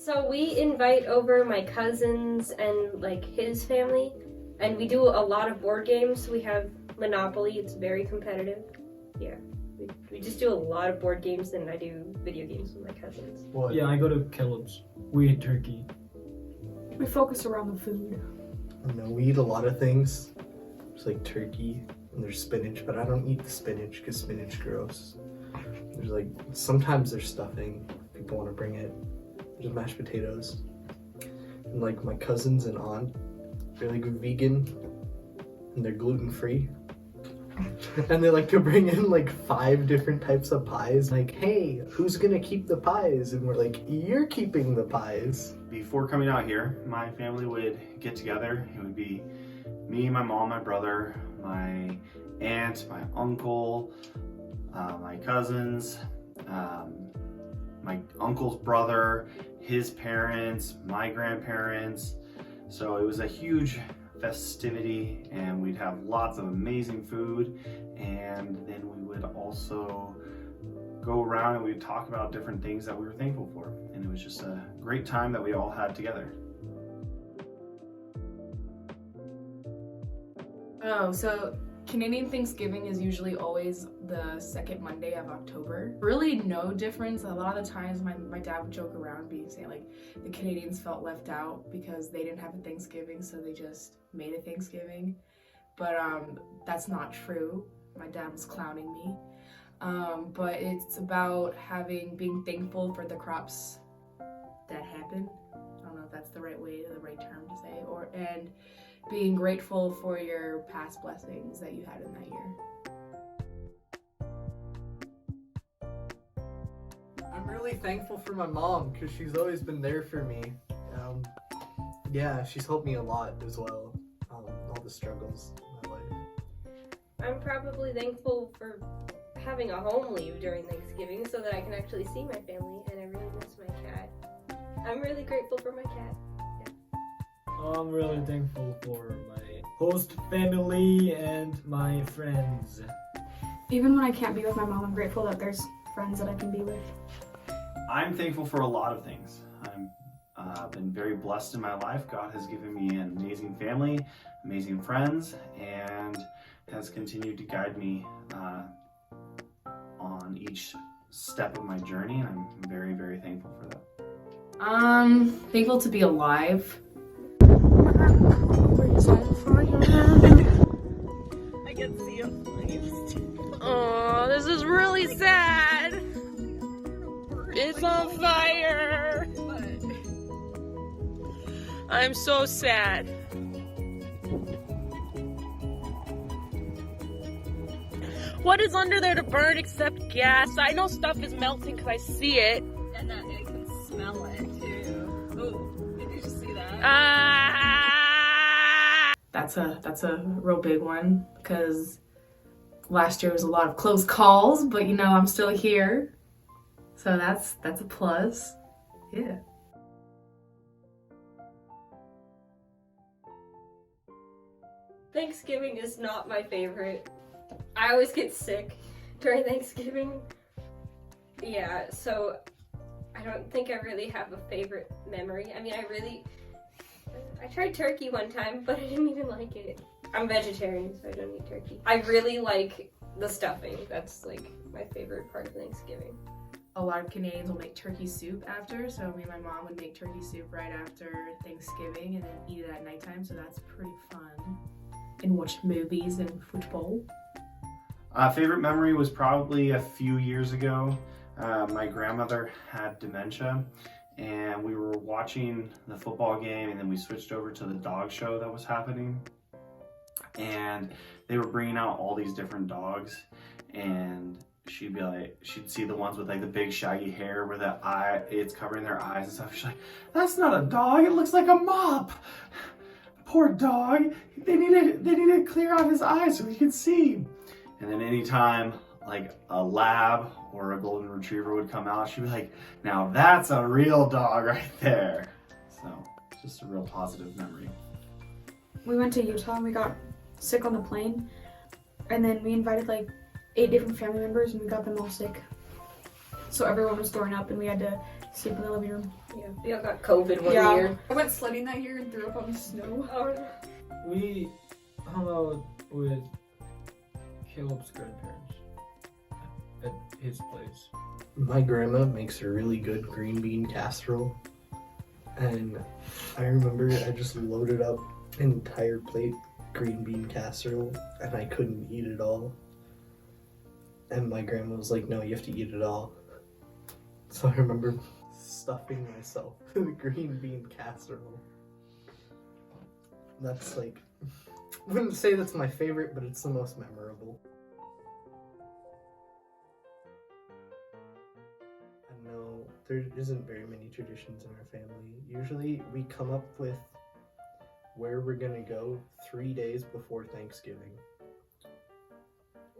So we invite over my cousins and like his family, and we do a lot of board games. We have Monopoly, it's very competitive. Yeah, we just do a lot of board games, and I do video games with my cousins. What? Yeah, I go to Caleb's. We eat turkey. We focus around the food. No, we eat a lot of things. There's like turkey and there's spinach, but I don't eat the spinach because spinach gross. There's like, sometimes there's stuffing. People want to bring it. There's mashed potatoes. And like my cousins and aunt, they're like vegan and they're gluten-free. And they like to bring in like 5 different types of pies. Like, hey, who's gonna keep the pies? And we're like, you're keeping the pies. Before coming out here, my family would get together. It would be me, my mom, my brother, my aunt, my uncle, my cousins, my uncle's brother, his parents, my grandparents. So it was a huge festivity, and we'd have lots of amazing food, and then we would also go around and we'd talk about different things that we were thankful for, and it was just a great time that we all had together. Oh, so Canadian Thanksgiving is usually always the second Monday of October. Really no difference. A lot of the times my dad would joke around saying like the Canadians felt left out because they didn't have a Thanksgiving, so they just made a Thanksgiving. But that's not true. My dad was clowning me. But it's about being thankful for the crops that happen. I don't know if that's the right term to say, and being grateful for your past blessings that you had in that year. I'm really thankful for my mom because she's always been there for me. Yeah, she's helped me a lot as well. All the struggles in my life. I'm probably thankful for having a home leave during Thanksgiving so that I can actually see my family, and I really miss my cat. I'm really grateful for my cat. I'm really thankful for my host family and my friends. Even when I can't be with my mom, I'm grateful that there's friends that I can be with. I'm thankful for a lot of things. I've been very blessed in my life. God has given me an amazing family, amazing friends, and has continued to guide me on each step of my journey, and I'm very, very thankful for that. Thankful to be alive. I can see him. Oh, this is really sad. It's on fire. I'm so sad. What is under there to burn except gas? I know stuff is melting because I see it. And that I can smell it too. Ooh, did you just see that? That's a real big one because last year was a lot of close calls, but you know I'm still here, so that's a plus. Yeah. Thanksgiving is not my favorite. I always get sick during Thanksgiving. Yeah, so I don't think I really have a favorite memory. I mean, I tried turkey one time, but I didn't even like it. I'm vegetarian, so I don't eat turkey. I really like the stuffing. That's like my favorite part of Thanksgiving. A lot of Canadians will make turkey soup after, so me and my mom would make turkey soup right after Thanksgiving and then eat it at nighttime, so that's pretty fun. And watch movies and football. Favorite memory was probably a few years ago. My grandmother had dementia, and we were watching the football game, and then we switched over to the dog show that was happening, and they were bringing out all these different dogs, and she'd see the ones with like the big shaggy hair where it's covering their eyes and stuff. She's like, that's not a dog, it looks like a mop. Poor dog, they need to clear out his eyes so he can see. And then anytime like a lab or a golden retriever would come out, she'd be like, now that's a real dog right there. So it's just a real positive memory. We went to Utah and we got sick on the plane, and then we invited like 8 different family members and we got them all sick. so everyone was throwing up and we had to sleep in the living room. Yeah, we all got COVID one Yeah. year. I went sledding that year and threw up on the snow. Oh, We hung out with Caleb's grandparents at his place. My grandma makes a really good green bean casserole. And I remember I just loaded up an entire plate green bean casserole and I couldn't eat it all. And my grandma was like, no, you have to eat it all. So I remember stuffing myself with a green bean casserole. That's like, I wouldn't say that's my favorite, but it's the most memorable. I know there isn't very many traditions in our family. Usually we come up with where we're gonna go 3 days before Thanksgiving.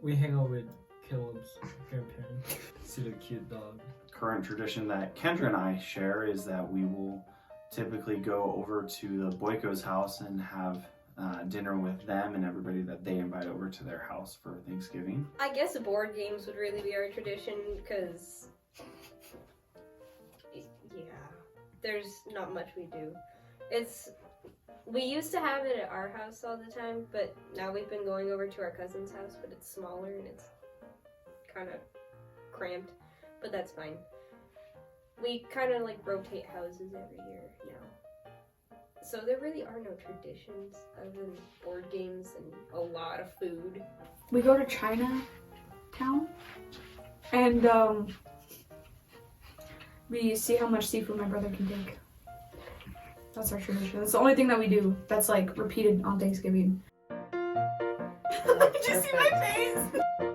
We hang out with Caleb's grandparents. See the cute dog. Current tradition that Kendra and I share is that we will typically go over to the Boyko's house and have dinner with them and everybody that they invite over to their house for Thanksgiving. I guess board games would really be our tradition because, yeah, there's not much we do. We used to have it at our house all the time, but now we've been going over to our cousin's house, but it's smaller and it's kind of cramped, but that's fine. We kind of like rotate houses every year now. So there really are no traditions other than board games and a lot of food. We go to Chinatown and we see how much seafood my brother can take. That's our tradition. That's the only thing that we do that's like repeated on Thanksgiving. Did you see my face?